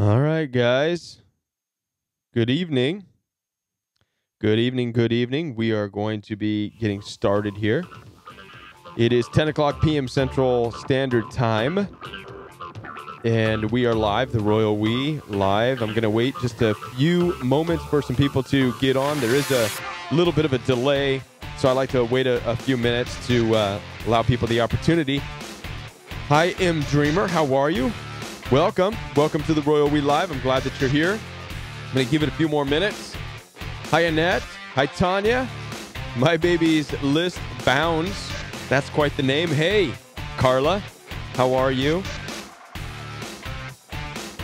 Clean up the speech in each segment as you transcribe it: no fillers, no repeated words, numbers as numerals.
All right, guys. Good evening. Good evening. Good evening. We are going to be getting started here. It is 10 o'clock p.m. Central Standard Time, and we are live, the Royal We live. I'm going to wait just a few moments for some people to get on. There is a little bit of a delay, so I like to wait a few minutes to allow people the opportunity. Hi, M. Dreamer. How are you? Welcome. Welcome to the Royal We Live. I'm glad that you're here. I'm going to give it a few more minutes. Hi, Annette. Hi, Tanya. My baby's list bounds. That's quite the name. Hey, Carla. How are you?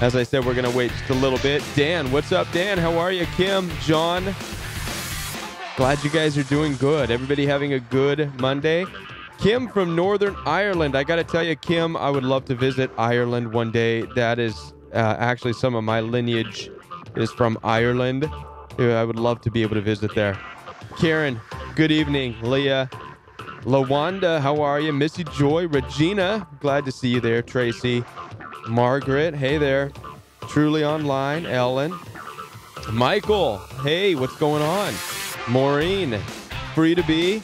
As I said, we're going to wait just a little bit. Dan, what's up, Dan? How are you? Kim, John. Glad you guys are doing good. Everybody having a good Monday. Kim from Northern Ireland. I got to tell you, Kim, I would love to visit Ireland one day. That is actually some of my lineage is from Ireland. I would love to be able to visit there. Karen, good evening. Leah, Lawanda, how are you? Missy Joy, Regina, glad to see you there. Tracy, Margaret, hey there. Truly Online, Ellen. Michael, hey, what's going on? Maureen, free to be.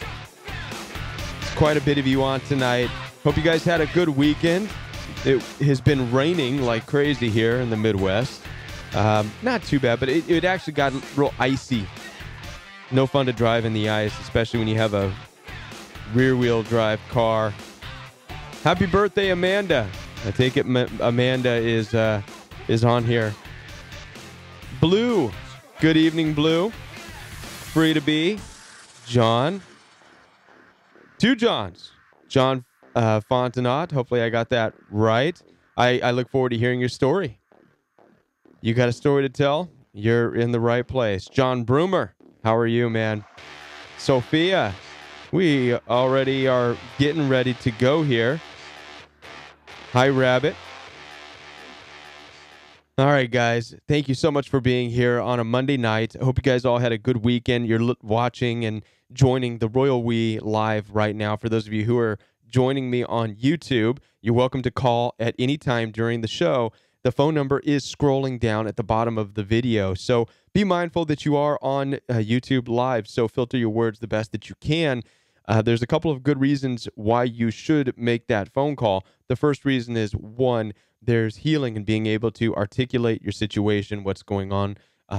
Quite a bit of you on tonight. Hope you guys had a good weekend. It has been raining like crazy here in the Midwest. Not too bad, but it actually got real icy. No fun to drive in the ice, especially when you have a rear-wheel drive car. Happy birthday, Amanda. I take it Amanda is on here. Blue. Good evening, Blue. Free to be. John. Two Johns. John Fontenot. Hopefully I got that right. I look forward to hearing your story. You got a story to tell? You're in the right place. John Broomer. How are you, man? Sophia. We already are getting ready to go here. Hi, Rabbit. All right, guys. Thank you so much for being here on a Monday night. I hope you guys all had a good weekend. You're watching and joining the Royal We live right now. For those of you who are joining me on YouTube, you're welcome to call at any time during the show. The phone number is scrolling down at the bottom of the video. So be mindful that you are on YouTube live. So filter your words the best that you can. There's a couple of good reasons why you should make that phone call. The first reason is, one, there's healing in being able to articulate your situation, what's going on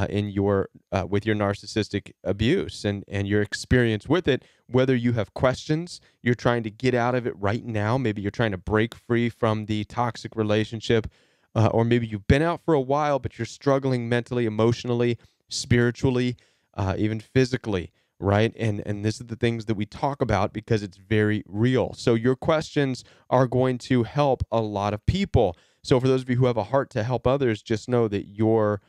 in your with your narcissistic abuse and your experience with it, whether you have questions, you're trying to get out of it right now, maybe you're trying to break free from the toxic relationship, or maybe you've been out for a while, but you're struggling mentally, emotionally, spiritually, even physically, right? And this is the things that we talk about because it's very real. So your questions are going to help a lot of people. So for those of you who have a heart to help others, just know that your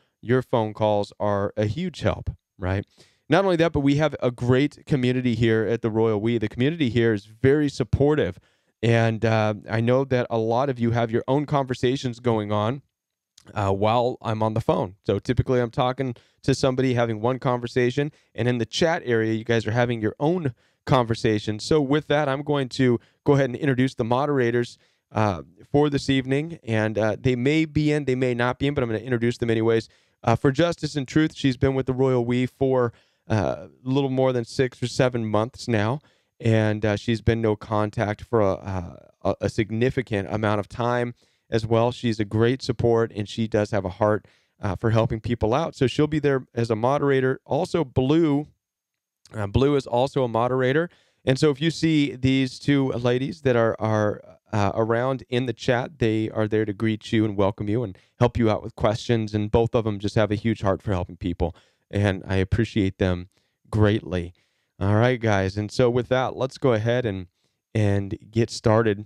phone calls are a huge help, right? Not only that, but we have a great community here at the Royal We. The community here is very supportive. And I know that a lot of you have your own conversations going on while I'm on the phone. So typically I'm talking to somebody, having one conversation, and in the chat area, you guys are having your own conversation. So with that, I'm going to go ahead and introduce the moderators for this evening, and they may be in, they may not be in, but I'm going to introduce them anyways. For Justice and Truth, she's been with the Royal We for a little more than 6 or 7 months now, and she's been no contact for a significant amount of time as well. She's a great support, and she does have a heart for helping people out. So she'll be there as a moderator. Also, Blue is also a moderator. And so if you see these two ladies that are around in the chat, they are there to greet you and welcome you and help you out with questions. And both of them just have a huge heart for helping people. And I appreciate them greatly. All right, guys. And so with that, let's go ahead and get started.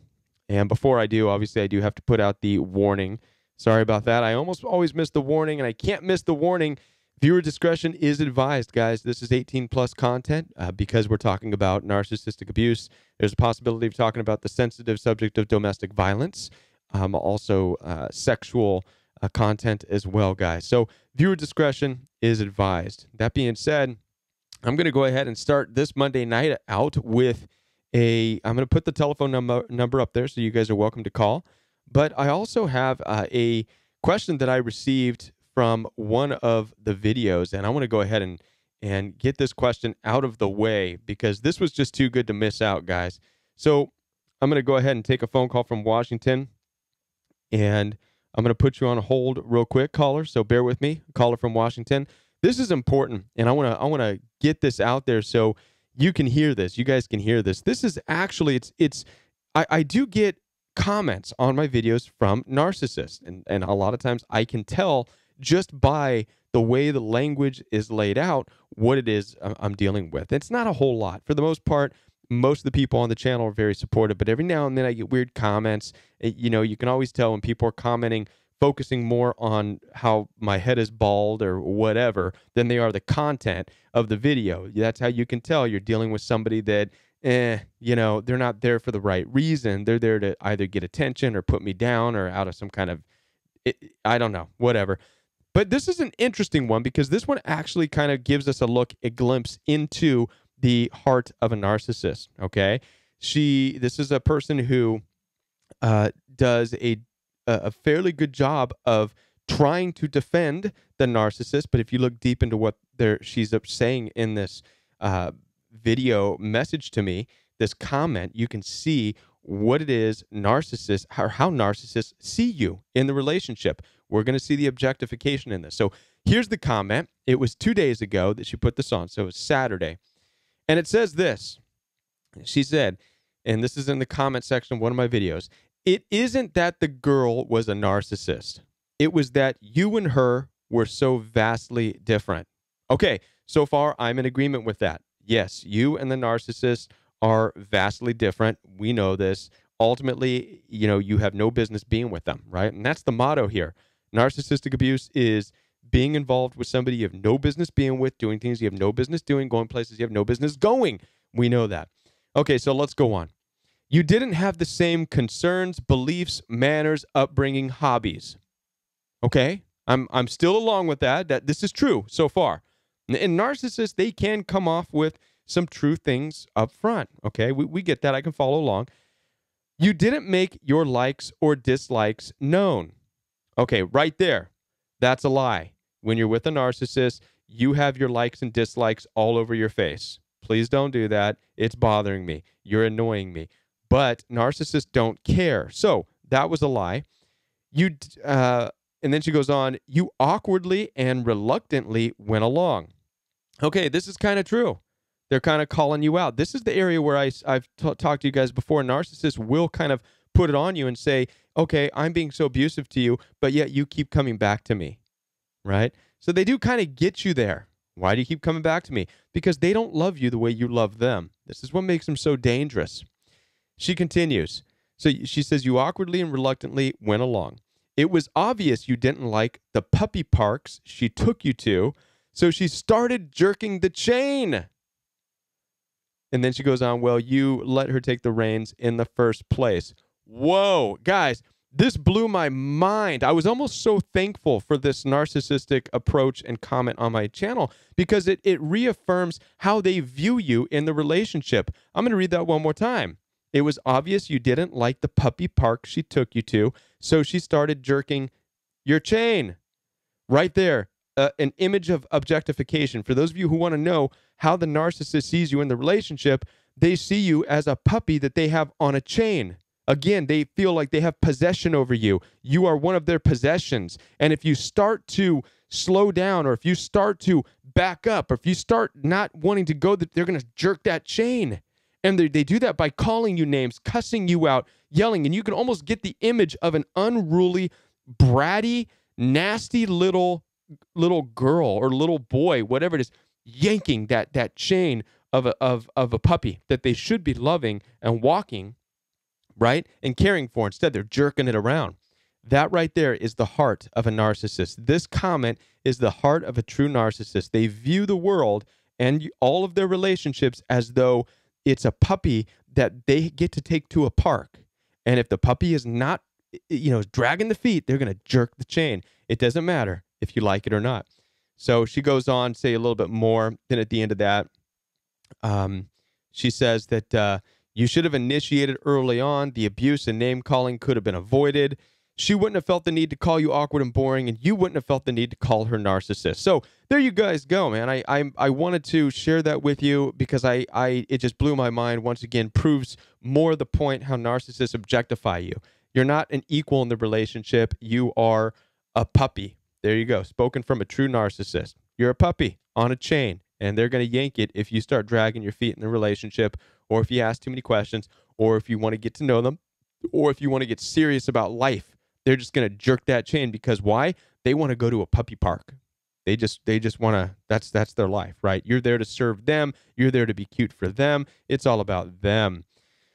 And before I do, obviously, I do have to put out the warning. Sorry about that. I almost always miss the warning, and I can't miss the warning. Viewer discretion is advised, guys. This is 18+ content because we're talking about narcissistic abuse. There's a possibility of talking about the sensitive subject of domestic violence, also sexual content as well, guys. So viewer discretion is advised. That being said, I'm going to go ahead and start this Monday night out with I'm going to put the telephone number up there, so you guys are welcome to call. But I also have a question that I received from one of the videos, and I want to go ahead and get this question out of the way because this was just too good to miss out, guys. So I'm going to go ahead and take a phone call from Washington, and I'm going to put you on hold real quick, caller. So bear with me, caller from Washington. This is important, and I want to get this out there so you can hear this. You guys can hear this. This is actually I do get comments on my videos from narcissists, and a lot of times I can tell just by the way the language is laid out what it is I'm dealing with. It's not a whole lot. For the most part, most of the people on the channel are very supportive, but every now and then I get weird comments. You can always tell when people are commenting, focusing more on how my head is bald or whatever than they are the content of the video. That's how you can tell you're dealing with somebody that, they're not there for the right reason. They're there to either get attention or put me down or out of some kind of, I don't know, whatever. But this is an interesting one because this one actually kind of gives us a glimpse into the heart of a narcissist, okay? This is a person who does a fairly good job of trying to defend the narcissist, but if you look deep into what she's saying in this video message to me, this comment, you can see what it is narcissists, how narcissists see you in the relationship. We're going to see the objectification in this. So here's the comment. It was 2 days ago that she put this on, so it was Saturday. And it says this. She said, and this is in the comment section of one of my videos, "It isn't that the girl was a narcissist. It was that you and her were so vastly different." Okay, so far I'm in agreement with that. Yes, you and the narcissist are vastly different. We know this. Ultimately, you have no business being with them, right? And that's the motto here. Narcissistic abuse is being involved with somebody you have no business being with, doing things you have no business doing, going places you have no business going. We know that. Okay, so let's go on. "You didn't have the same concerns, beliefs, manners, upbringing, hobbies." Okay, I'm still along with that this is true so far. And narcissists, they can come off with some true things up front. Okay, we get that. I can follow along. "You didn't make your likes or dislikes known." Okay, right there. That's a lie. When you're with a narcissist, you have your likes and dislikes all over your face. Please don't do that. It's bothering me. You're annoying me. But narcissists don't care. So that was a lie. And then she goes on, "You awkwardly and reluctantly went along." Okay, this is kind of true. They're kind of calling you out. This is the area where I've talked to you guys before. Narcissists will kind of put it on you and say, okay, I'm being so abusive to you, but yet you keep coming back to me, right? So they do kind of get you there. Why do you keep coming back to me? Because they don't love you the way you love them. This is what makes them so dangerous. She continues. So she says, "You awkwardly and reluctantly went along. It was obvious you didn't like the puppy parks she took you to, so she started jerking the chain." And then she goes on, "Well, you let her take the reins in the first place." Whoa, guys, this blew my mind. I was almost so thankful for this narcissistic approach and comment on my channel because it reaffirms how they view you in the relationship. I'm going to read that one more time. "It was obvious you didn't like the puppy park she took you to, so she started jerking your chain." Right there, an image of objectification. For those of you who want to know how the narcissist sees you in the relationship, they see you as a puppy that they have on a chain. Again, they feel like they have possession over you. You are one of their possessions. And if you start to slow down, or if you start to back up, or if you start not wanting to go, they're going to jerk that chain. And they do that by calling you names, cussing you out, yelling. And you can almost get the image of an unruly, bratty, nasty little girl or little boy, whatever it is, yanking that chain of a puppy that they should be loving and walking, right, and caring for. Instead, they're jerking it around. That right there is the heart of a narcissist. This comment is the heart of a true narcissist. They view the world and all of their relationships as though it's a puppy that they get to take to a park. And if the puppy is not, dragging the feet, they're going to jerk the chain. It doesn't matter if you like it or not. So she goes on to say a little bit more. Then at the end of that, she says that you should have initiated early on. The abuse and name calling could have been avoided. she wouldn't have felt the need to call you awkward and boring, and you wouldn't have felt the need to call her narcissist. So there you guys go, man. I wanted to share that with you because it just blew my mind. Once again, proves more the point how narcissists objectify you. You're not an equal in the relationship. You are a puppy. There you go. Spoken from a true narcissist. You're a puppy on a chain, and they're going to yank it if you start dragging your feet in the relationship, or if you ask too many questions, or if you want to get to know them, or if you want to get serious about life. They're just going to jerk that chain because why? They want to go to a puppy park. They just want to, that's their life, right? You're there to serve them. You're there to be cute for them. It's all about them.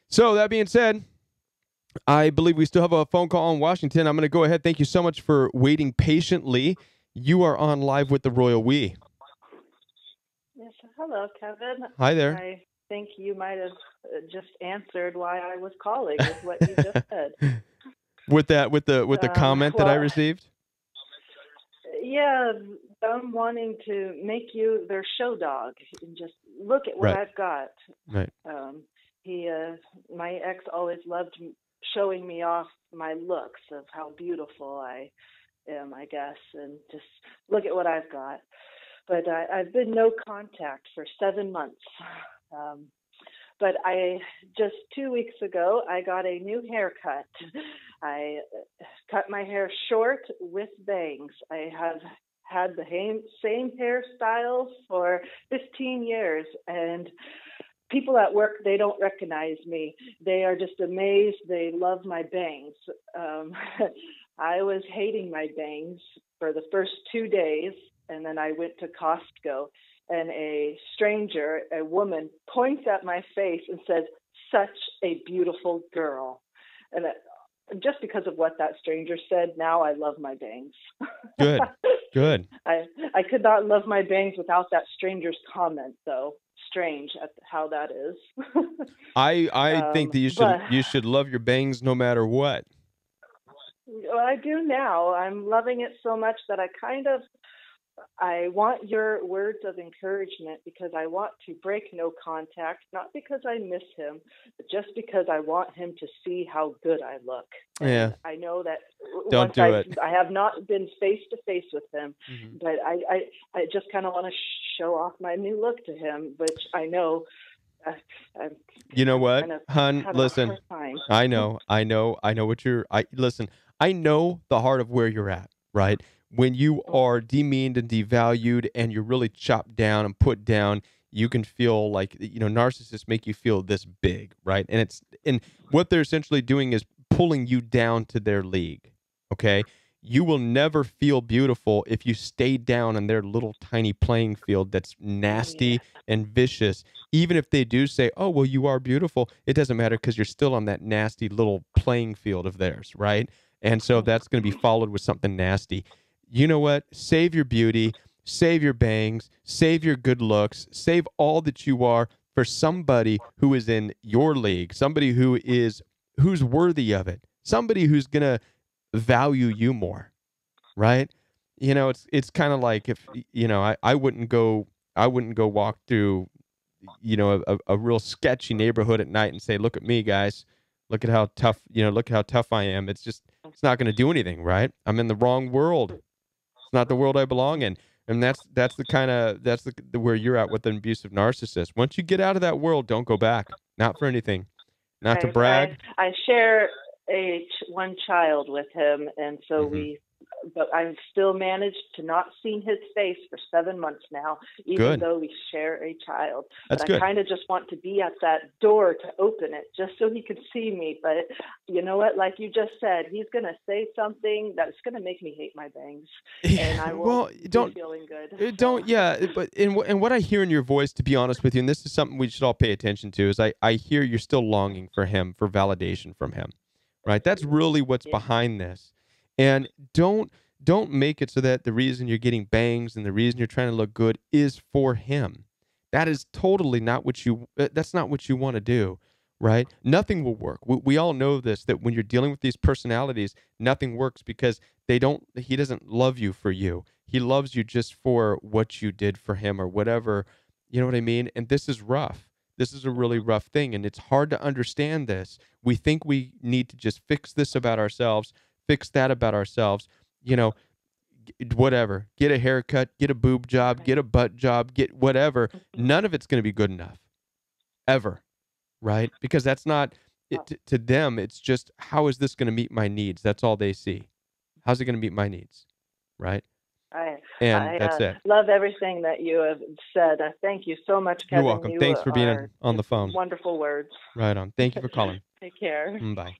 So that being said, I believe we still have a phone call in Washington. I'm going to go ahead. Thank you so much for waiting patiently. You are on live with the Royal We. Yes, hello, Kevin. Hi there. I think you might have just answered why I was calling with what you just said. With the comment that I received? Yeah, them wanting to make you their show dog and just look at what I've got. Right. My ex always loved showing me off my looks of how beautiful I am, I guess, and just look at what I've got. But I've been no contact for 7 months. But just 2 weeks ago, I got a new haircut. I cut my hair short with bangs. I have had the same hairstyle for 15 years, and people at work, they don't recognize me. They are just amazed. They love my bangs. I was hating my bangs for the first 2 days, and then I went to Costco, and a stranger, a woman, points at my face and says, "Such a beautiful girl." And just because of what that stranger said, now I love my bangs. Good, good. I could not love my bangs without that stranger's comment, though. Strange at how that is. I think that you should love your bangs no matter what. Well, I do now. I'm loving it so much that I want your words of encouragement because I want to break no contact, not because I miss him, but just because I want him to see how good I look. Yeah. And I know that Don't do it. I have not been face to face with him, but I just kind of want to show off my new look to him, which I know. You know what, hun? Listen, I know what listen. I know the heart of where you're at, right? When you are demeaned and devalued and you're really chopped down and put down, you can feel like, narcissists make you feel this big, right? And what they're essentially doing is pulling you down to their league, okay? You will never feel beautiful if you stay down on their little tiny playing field that's nasty and vicious. Even if they do say, "Oh, well, you are beautiful," it doesn't matter because you're still on that nasty little playing field of theirs, right? And so that's going to be followed with something nasty. You know what? Save your beauty, save your bangs, save your good looks, save all that you are for somebody who is in your league, somebody who's worthy of it, somebody who's going to value you more, right? It's kind of like if, I wouldn't go walk through, a real sketchy neighborhood at night and say, "Look at me, guys. Look at how tough, look at how tough I am." It's not going to do anything, right? I'm in the wrong world. It's not the world I belong in. And that's the where you're at with an abusive narcissist. Once you get out of that world, don't go back. Not for anything. Not to brag. I share one child with him, and so but I've still managed to not see his face for 7 months now, even though we share a child. That's good. I kind of just want to be at that door to open it just so he can see me. But you know what? Like you just said, he's going to say something that's going to make me hate my bangs. And I won't be feeling good. But and what I hear in your voice, to be honest with you, and this is something we should all pay attention to, is I hear you're still longing for him, for validation from him, right? That's really what's behind this. And don't make it so that the reason you're getting bangs and the reason you're trying to look good is for him. That is totally not that's not what you want to do, right? Nothing will work. We all know this, that when you're dealing with these personalities, nothing works because he doesn't love you for you. He loves you just for what you did for him or whatever. You know what I mean? And this is rough. This is a really rough thing, and it's hard to understand this. We think we need to just fix this about ourselves, fix that about ourselves, you know, whatever, get a haircut, get a boob job, Right. get a butt job, get whatever, none of it's going to be good enough ever, right? Because that's not Oh, it to them. It's just, how is this going to meet my needs? That's all they see. How's it going to meet my needs, right? I And I that's it. love everything that you have said. Thank you so much, You're Kevin. welcome. You Thanks for being are on the just phone. wonderful words. Right on. Thank you for calling. Take care. Bye.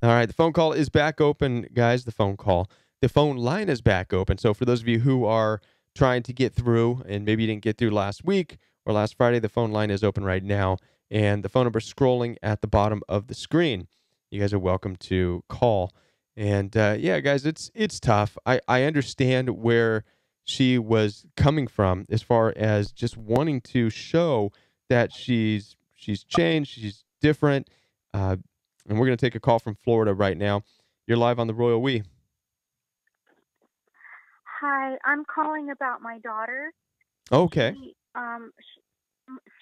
All right, the phone call is back open, guys. The phone call. The phone line is back open. So for those of you who are trying to get through and maybe you didn't get through last week or last Friday, the phone line is open right now. And the phone number is scrolling at the bottom of the screen. You guys are welcome to call. And yeah, guys, it's tough. I understand where she was coming from as far as just wanting to show that she's changed, she's different. Uh, and we're going to take a call from Florida right now. You're live on the Royal We. Hi, I'm calling about my daughter. Okay.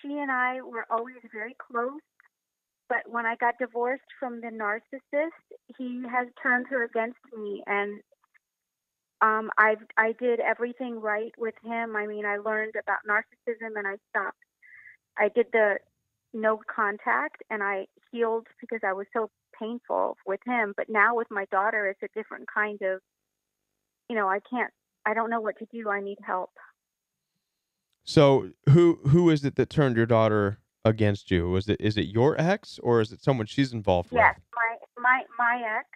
She and I were always very close, but when I got divorced from the narcissist, he has turned her against me, and I did everything right with him. I mean, I learned about narcissism, and I stopped. I did the no contact, and I healed because I was so painful with him. But now with my daughter, it's a different kind of, I don't know what to do. I need help. So who is it that turned your daughter against you? Is it your ex, or is it someone she's involved with? Yes, my ex.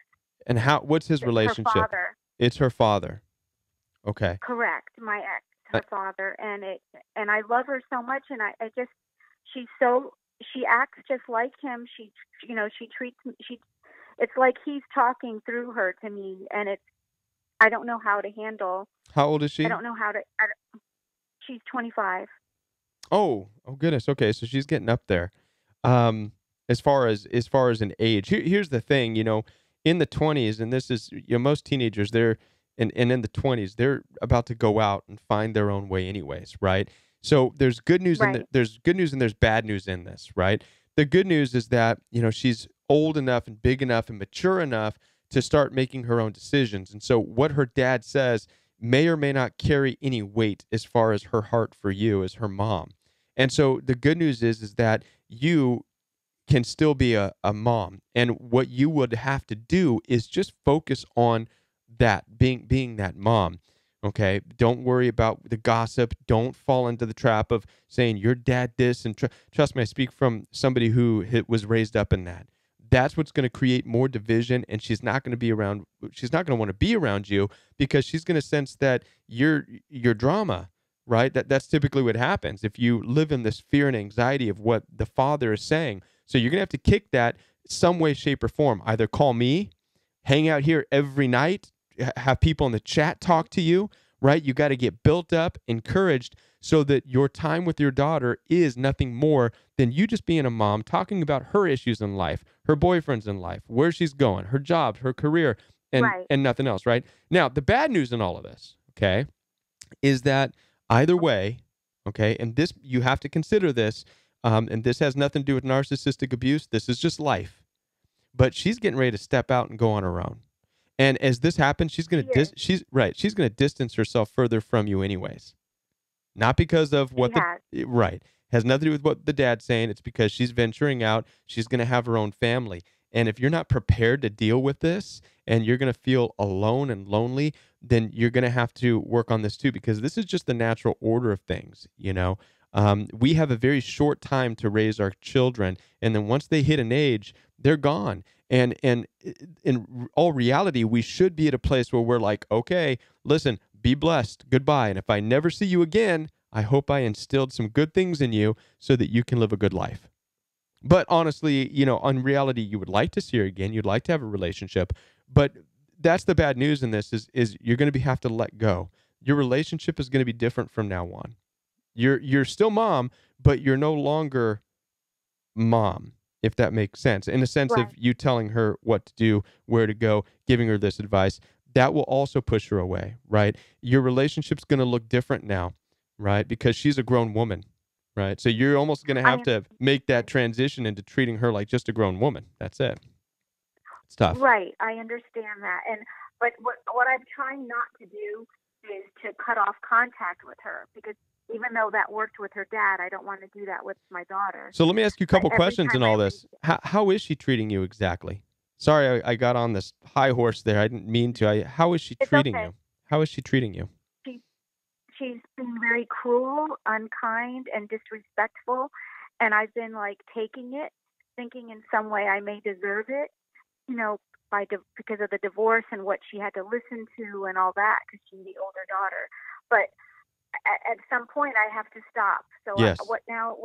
And what's his It's her relationship? father. It's her father. Okay. Correct, my ex, Uh, her father, and I love her so much, and I just she acts just like him. She treats me. It's like he's talking through her to me, and I don't know how to handle. How old is I she? don't know how to. She's 25. Oh goodness. Okay, so she's getting up there. As far as an age, here's the thing. In the 20s, and this is, most teenagers, they're and in the 20s, they're about to go out and find their own way, anyways, right? So there's good news Right. there's good news and there's bad news in this, right? The good news is that she's old enough and big enough and mature enough to start making her own decisions, and so what her dad says may or may not carry any weight as far as her heart for you as her mom. And so the good news is that you can still be a mom. And what you would have to do is just focus on that, being that mom. Okay. Don't worry about the gossip. Don't fall into the trap of saying your dad this. And trust me, I speak from somebody who was raised up in that. That's what's going to create more division, and she's not going to be around. She's not going to want to be around you because she's going to sense that your drama, right? That's typically what happens if you live in this fear and anxiety of what the father is saying. So you're going to have to kick that some way, shape, or form. Either call me, hang out here every night, have people in the chat talk to you, right? You got to get built up, encouraged, so that your time with your daughter is nothing more than you just being a mom, talking about her issues in life, her boyfriends in life, where she's going, her job, her career, and Right. and nothing else, right? Now, the bad news in all of this, okay, is that either way, okay, and this, you have to consider this, and this has nothing to do with narcissistic abuse. This is just life. But she's getting ready to step out and go on her own. And as this happens, Yes, she's gonna distance herself further from you anyways. Not because of she what has. right. Has nothing to do with what the dad's saying. It's because she's venturing out. She's going to have her own family. And if you're not prepared to deal with this and you're going to feel alone and lonely, then you're going to have to work on this too, because this is just the natural order of things. We have a very short time to raise our children. And then once they hit an age, they're gone. And in all reality, we should be at a place where we're like, okay, listen, be blessed. Goodbye. And if I never see you again, I hope I instilled some good things in you so that you can live a good life. But honestly, in reality, you would like to see her again. You'd like to have a relationship. But that's the bad news in this is you're going to have to let go. Your relationship is going to be different from now on. You're still mom, but you're no longer mom, if that makes sense. In the sense Right. of you telling her what to do, where to go, giving her this advice, that will also push her away, right? Your relationship's going to look different now, right? Because she's a grown woman, right? So you're almost going to I have am. to make that transition into treating her like just a grown woman. That's it. It's tough. Right. I understand that. But what I'm trying not to do is to cut off contact with her, because even though that worked with her dad, I don't want to do that with my daughter. So let me ask you a couple Every questions in time all this. How is she treating you exactly? Sorry, I got on this high horse there. I didn't mean to. How is she it's treating okay. you? How is she treating you? She she's been very cruel, unkind, and disrespectful, and I've been like taking it, thinking in some way I may deserve it, you know, because of the divorce and what she had to listen to and all that, because she's the older daughter. But at some point I have to stop. So Yes. what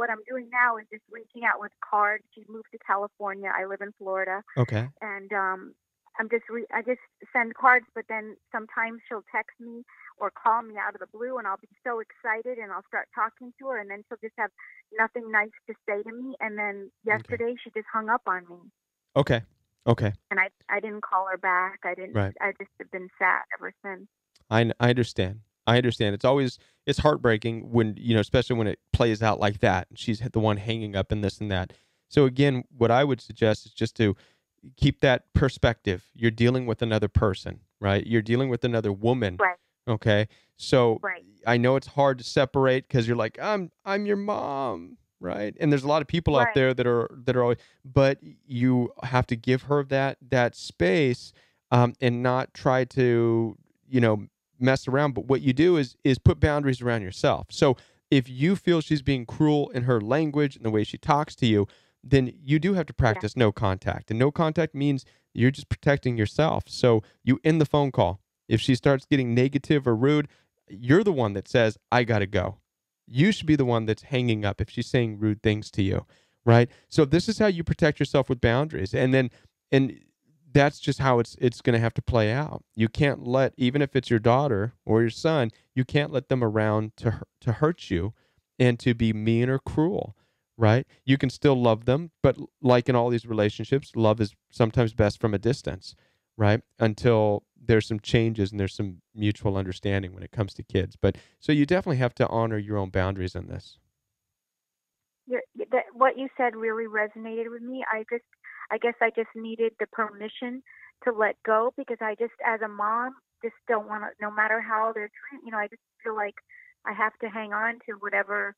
I'm doing now is just reaching out with cards. She moved to California. I live in Florida, Okay. and I just send cards. But then sometimes she'll text me or call me out of the blue, and I'll be so excited, and I'll start talking to her, and then she'll just have nothing nice to say to me. And then yesterday she just hung up on me. Okay. Okay. And I didn't call her back. Right. I just have been sad ever since. I understand. I understand. It's heartbreaking when, especially when it plays out like that. She's the one hanging up in this and that. So again, what I would suggest is just to keep that perspective. You're dealing with another person, right? You're dealing with another woman. Right. Okay. So Right. I know it's hard to separate because you're like, I'm your mom, right? And there's a lot of people out Right. there that are always, but you have to give her that space, and not try to, mess around. But what you do is put boundaries around yourself. So if you feel she's being cruel in her language and the way she talks to you, then you do have to Yeah. practice no contact. And no contact means you're just protecting yourself. So you end the phone call. If she starts getting negative or rude, you're the one that says, I got to go. You should be the one that's hanging up if she's saying rude things to you, right? So this is how you protect yourself with boundaries. And that's just how it's going to have to play out. You can't let, even if it's your daughter or your son, you can't let them around to hurt you and to be mean or cruel, right? You can still love them, but like in all these relationships, love is sometimes best from a distance, right? Until there's some changes and there's some mutual understanding when it comes to kids. But so you definitely have to honor your own boundaries in this. What you said really resonated with me. I guess I just needed the permission to let go, because I just, as a mom, just don't want to, no matter how they're treating, I just feel like I have to hang on to whatever.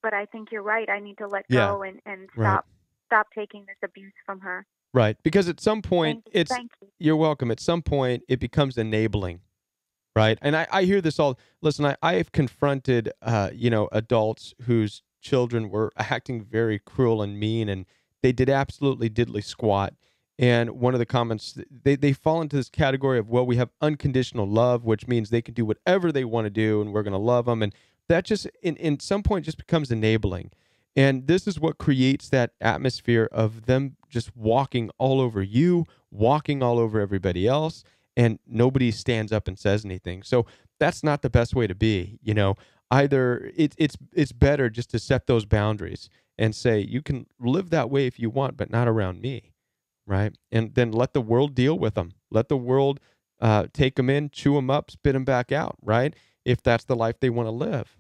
But I think you're right. I need to let Yeah, go and right. stop taking this abuse from her. Right. Because at some point, Thank you. you're welcome. At some point, it becomes enabling, right? And I hear this all. Listen, I have confronted, adults whose children were acting very cruel and mean, and they did absolutely diddly squat. And one of the comments, they fall into this category of, well, we have unconditional love, which means they can do whatever they want to do, and we're going to love them. And that just, in some point, just becomes enabling. And this is what creates that atmosphere of them just walking all over you, walking all over everybody else, and nobody stands up and says anything. So that's not the best way to be. Either it's better just to set those boundaries and say, you can live that way if you want, but not around me, right? And then let the world deal with them. Let the world take them in, chew them up, spit them back out, right? If that's the life they want to live.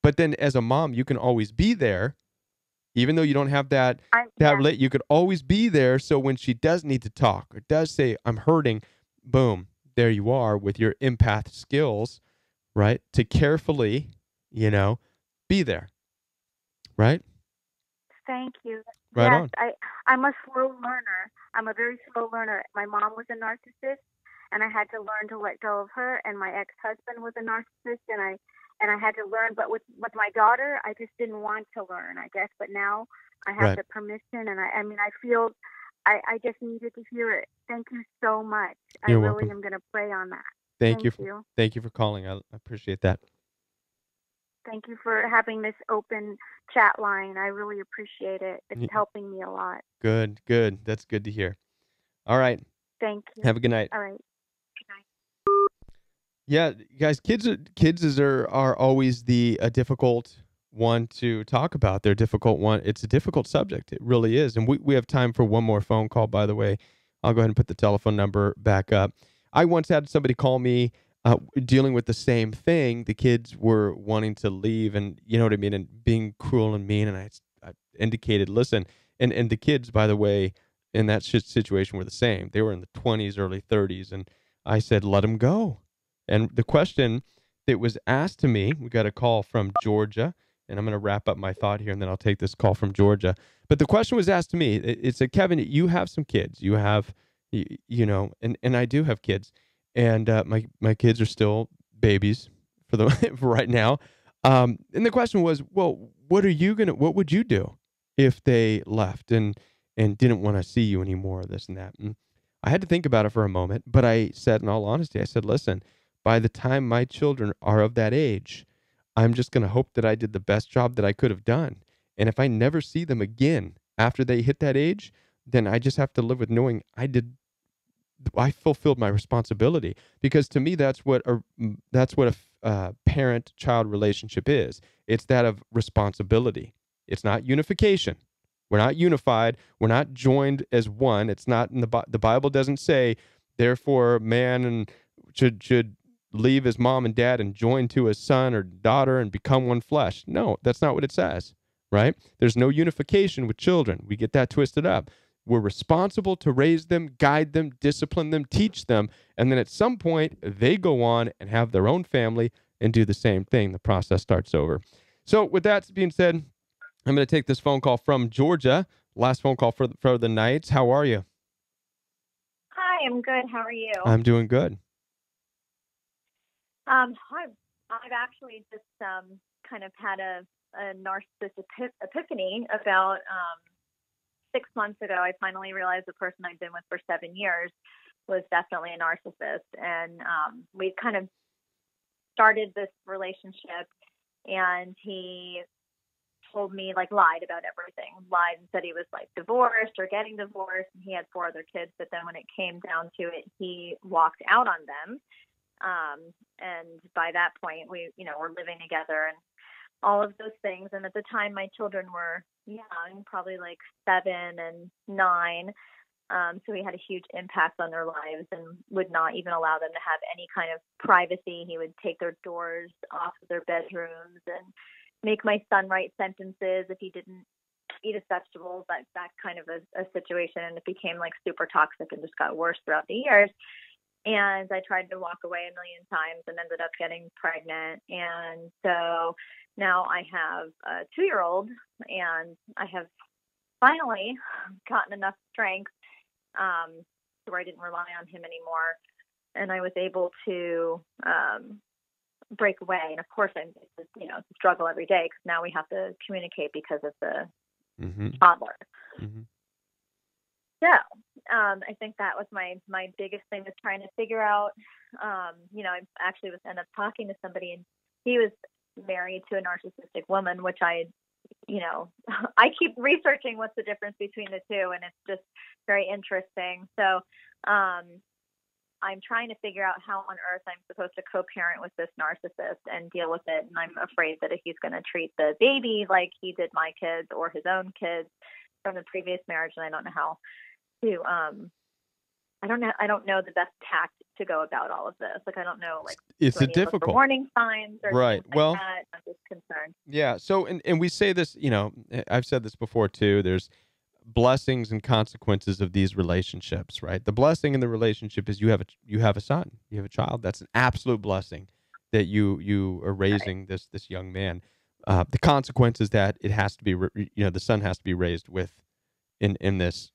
But then as a mom, you can always be there, even though you don't have that you could always be there. So when she does need to talk or does say, I'm hurting, boom, there you are with your empath skills, right? To carefully, be there, right? Thank you. Right Yes, on. I'm a slow learner. I'm a very slow learner. My mom was a narcissist, and I had to learn to let go of her. And my ex-husband was a narcissist, and I had to learn. But with my daughter, I just didn't want to learn, I guess. But now I have Right. the permission, and I mean, I feel I just needed to hear it. Thank you so much. I You're really welcome. am going to pray on that. Thank you. You. Thank you for calling. I appreciate that. Thank you for having this open chat line. I really appreciate it. It's helping me a lot. Good. That's good to hear. All right. Thank you. Have a good night. All right. Good night. Yeah, guys, kids are always a difficult one to talk about. They're a difficult one. It's a difficult subject. It really is. And we have time for one more phone call, by the way. I'll go ahead and put the telephone number back up. I once had somebody call me dealing with the same thing. The kids were wanting to leave, and you know what I mean, and being cruel and mean. And I indicated, listen, and the kids, by the way, in that situation were the same. They were in the 20s, early 30s, and I said, let them go. And the question that was asked to me, we got a call from Georgia, and I'm going to wrap up my thought here, and then I'll take this call from Georgia. But the question was asked to me. It said, Kevin, you have some kids. You have, you know, and I do have kids, and my kids are still babies for right now. And the question was, well, what would you do if they left and didn't want to see you anymore, this and that? And I had to think about it for a moment, but I said, in all honesty, I said, listen, by the time my children are of that age, I'm just going to hope that I did the best job that I could have done. And if I never see them again after they hit that age, then I just have to live with knowing I fulfilled my responsibility. Because to me, that's what a parent-child relationship is. It's that of responsibility. It's not unification. We're not unified. We're not joined as one. It's not in the Bible doesn't say, therefore, man and should leave his mom and dad and join to his son or daughter and become one flesh. No, that's not what it says, right? There's no unification with children. We get that twisted up. We're responsible to raise them, guide them, discipline them, teach them, and then at some point, they go on and have their own family and do the same thing. The process starts over. So with that being said, I'm going to take this phone call from Georgia. Last phone call for the night. How are you? Hi, I'm good. How are you? I'm doing good. I've actually just kind of had a narcissistic epiphany about 6 months ago. I finally realized the person I'd been with for 7 years was definitely a narcissist. And we kind of started this relationship, and he told me, like, lied about everything. Lied and said he was, like, divorced or getting divorced, and he had 4 other kids. But then when it came down to it, he walked out on them. And by that point, we, were living together and all of those things. And at the time, my children were young, probably like 7 and 9. So he had a huge impact on their lives and would not even allow them to have any kind of privacy. He would take their doors off of their bedrooms and make my son write sentences if he didn't eat his vegetables, that kind of a situation. And it became like super toxic and just got worse throughout the years. And I tried to walk away a million times and ended up getting pregnant. And so now I have a 2-year-old, and I have finally gotten enough strength to where I didn't rely on him anymore. And I was able to break away. And of course, it's a struggle every day because now we have to communicate because of the toddler. Mm-hmm. So I think that was my biggest thing, was trying to figure out, I actually ended up talking to somebody, and he was married to a narcissistic woman, which I keep researching what's the difference between the two, and it's just very interesting. So I'm trying to figure out how on earth I'm supposed to co-parent with this narcissist and deal with it. And I'm afraid that if he's going to treat the baby like he did my kids or his own kids from the previous marriage, and I don't know how to, I don't know the best tact to go about all of this. Like, I don't know, like, it's a difficult warning signs or right. Well, like that. I'm just concerned. Yeah. So, and we say this, I've said this before too. There's blessings and consequences of these relationships, right? The blessing in the relationship is you have a son, you have a child. That's an absolute blessing that you are raising this young man. The consequence is that it has to be, the son has to be raised with in this,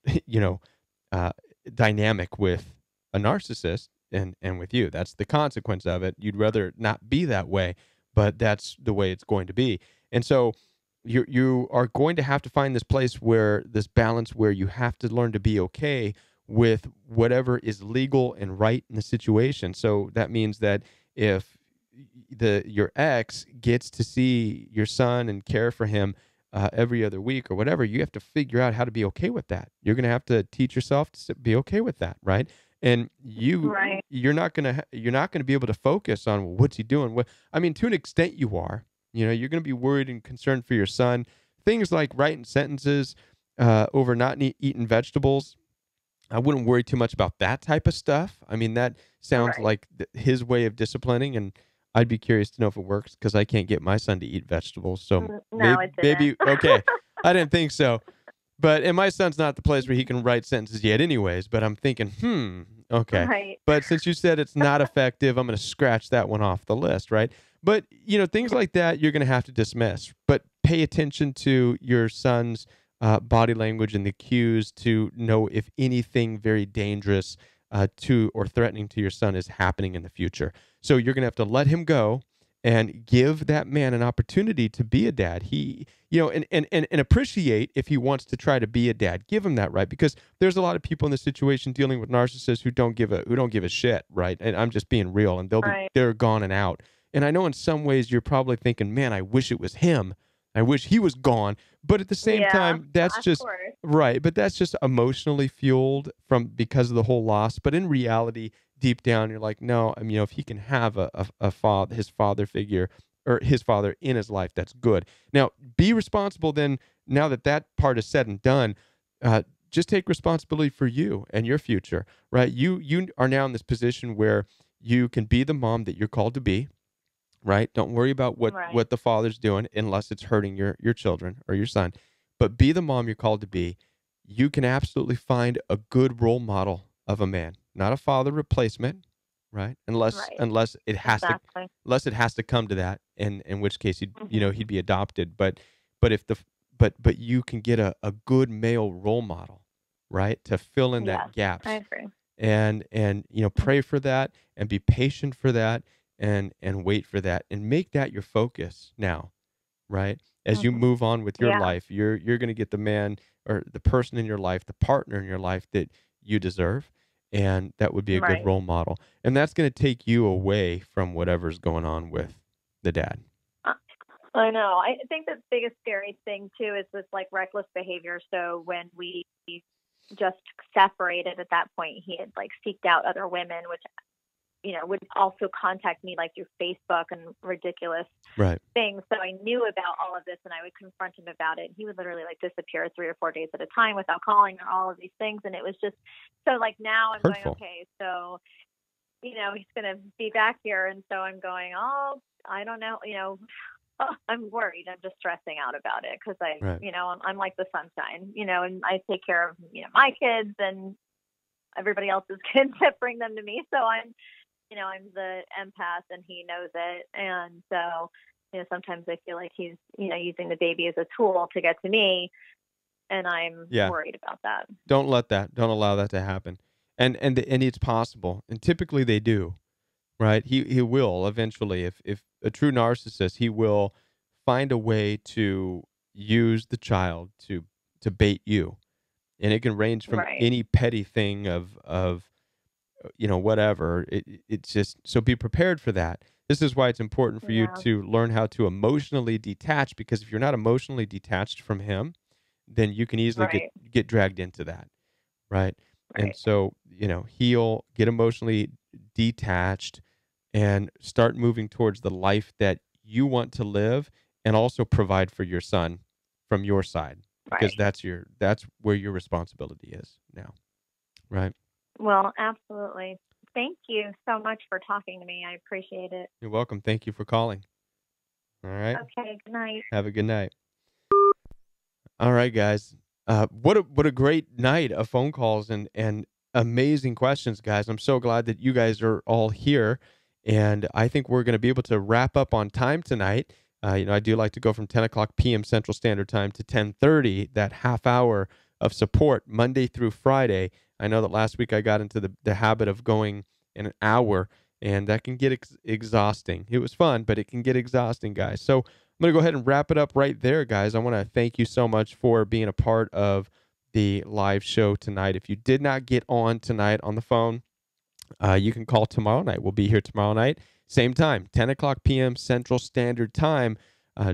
dynamic with a narcissist and with you. That's the consequence of it. You'd rather not be that way, but that's the way it's going to be. And so you are going to have to find this place where this balance, where you have to learn to be okay with whatever is legal and right in the situation. So that means that if your ex gets to see your son and care for him every other week or whatever, you have to figure out how to be okay with that. You're going to have to teach yourself to be okay with that, right? And you're not going to be able to focus on, well, what's he doing? To an extent you are. You're going to be worried and concerned for your son. Things like writing sentences over not eating vegetables, I wouldn't worry too much about that type of stuff. That sounds like his way of disciplining, and I'd be curious to know if it works, because I can't get my son to eat vegetables. So no, maybe okay. I didn't think so. and my son's not the place where he can write sentences yet anyways, but I'm thinking, okay. Right. But since you said it's not effective, I'm going to scratch that one off the list, right? But, things like that you're going to have to dismiss. But pay attention to your son's body language and the cues to know if anything very dangerous to or threatening to your son is happening in the future. So you're going to have to let him go and give that man an opportunity to be a dad. He, and appreciate if he wants to try to be a dad. Give him that, right? Because there's a lot of people in this situation dealing with narcissists who don't give a shit, right? And I'm just being real, and they're gone and out. And I know in some ways you're probably thinking, man, I wish it was him. I wish he was gone. But at the same time, that's of just course. right. But that's just emotionally fueled because of the whole loss. But in reality, deep down, you're like, no, I mean, if he can have his father figure or his father in his life, that's good. Now, be responsible then, now that part is said and done, just take responsibility for you and your future, right? You are now in this position where you can be the mom that you're called to be, right? Don't worry about what the father's doing unless it's hurting your children or your son. But be the mom you're called to be. You can absolutely find a good role model of a man, not a father replacement, right? Unless it has to come to that, in which case he'd be adopted. But you can get a good male role model, right? To fill in that gaps. I agree. And pray for that and be patient for that and wait for that and make that your focus now, right? As you move on with your life, you're going to get the man or the person in your life, the partner in your life that you deserve, and that would be a good role model. And that's going to take you away from whatever's going on with the dad. I know. I think the biggest scary thing too is this like reckless behavior. So when we just separated at that point, he had like seeked out other women, which would also contact me like through Facebook and ridiculous things. So I knew about all of this and I would confront him about it. He would literally like disappear 3 or 4 days at a time without calling or all of these things. And it was just so like now I'm going, okay, so, he's going to be back here. And so I'm going, oh, I don't know, I'm worried. I'm just stressing out about it because I'm like the sunshine, and I take care of, my kids and everybody else's kids that bring them to me. So I'm the empath and he knows it. And so, sometimes I feel like he's, using the baby as a tool to get to me. And I'm worried about that. Don't allow that to happen. And it's possible. And typically they do, right? He will eventually, if a true narcissist, he will find a way to use the child to bait you. And it can range from any petty thing of whatever. It's just, so be prepared for that. This is why it's important for you to learn how to emotionally detach, because if you're not emotionally detached from him, then you can easily get dragged into that. Right. And so, he'll get emotionally detached and start moving towards the life that you want to live and also provide for your son from your side, because that's where your responsibility is now. Right. Well, absolutely. Thank you so much for talking to me. I appreciate it. You're welcome. Thank you for calling. All right. Okay. Good night. Have a good night. All right, guys. What a great night of phone calls and amazing questions, guys. I'm so glad that you guys are all here, and I think we're going to be able to wrap up on time tonight. I do like to go from 10 o'clock p.m. Central Standard Time to 10:30, that half hour of support Monday through Friday. I know that last week I got into the habit of going in an hour, and that can get exhausting. It was fun, but it can get exhausting, guys. So I'm going to go ahead and wrap it up right there, guys. I want to thank you so much for being a part of the live show tonight. If you did not get on tonight on the phone, you can call tomorrow night. We'll be here tomorrow night, same time, 10 o'clock p.m. Central Standard Time.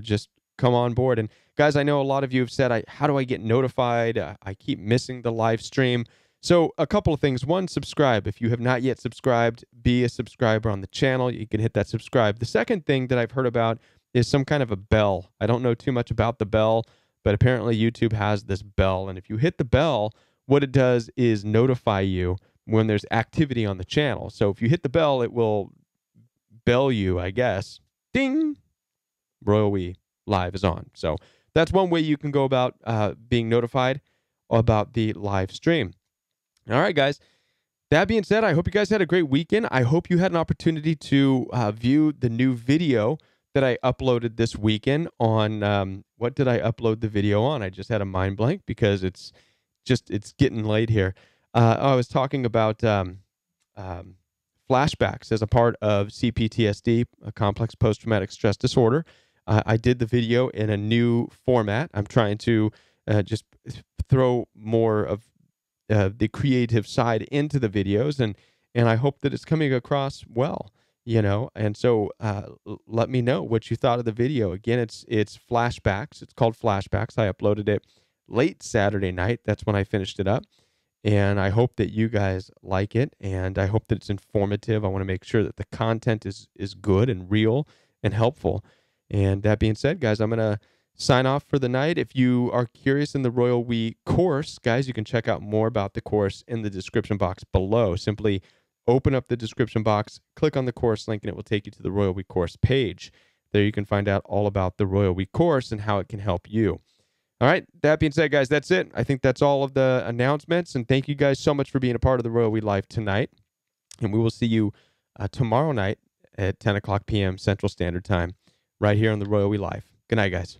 Just come on board. And guys, I know a lot of you have said, how do I get notified? I keep missing the live stream. So a couple of things. One, subscribe. If you have not yet subscribed, be a subscriber on the channel. You can hit that subscribe. The second thing that I've heard about is some kind of a bell. I don't know too much about the bell, but apparently YouTube has this bell. And if you hit the bell, what it does is notify you when there's activity on the channel. So if you hit the bell, it will bell you, I guess. Ding! Royal We Live is on. So that's one way you can go about being notified. about the live stream. All right, guys. That being said, I hope you guys had a great weekend. I hope you had an opportunity to view the new video that I uploaded this weekend on, what did I upload the video on? I just had a mind blank because it's getting late here. I was talking about flashbacks as a part of CPTSD, a complex post-traumatic stress disorder. I did the video in a new format. I'm trying to just throw more of the creative side into the videos, and I hope that it's coming across well, and so let me know what you thought of the video. Again, it's flashbacks. It's called Flashbacks. I uploaded it late Saturday night. That's when I finished it up, and I hope that you guys like it, and I hope that it's informative. I want to make sure that the content is good and real and helpful. And that being said, guys, I'm gonna sign off for the night. If you are curious in the Royal We course, guys, you can check out more about the course in the description box below. Simply open up the description box, click on the course link, and it will take you to the Royal We course page. There you can find out all about the Royal We course and how it can help you. All right, that being said, guys, that's it. I think that's all of the announcements, and thank you guys so much for being a part of the Royal We Life tonight. And we will see you tomorrow night at 10 o'clock p.m. Central Standard Time right here on the Royal We Life. Good night, guys.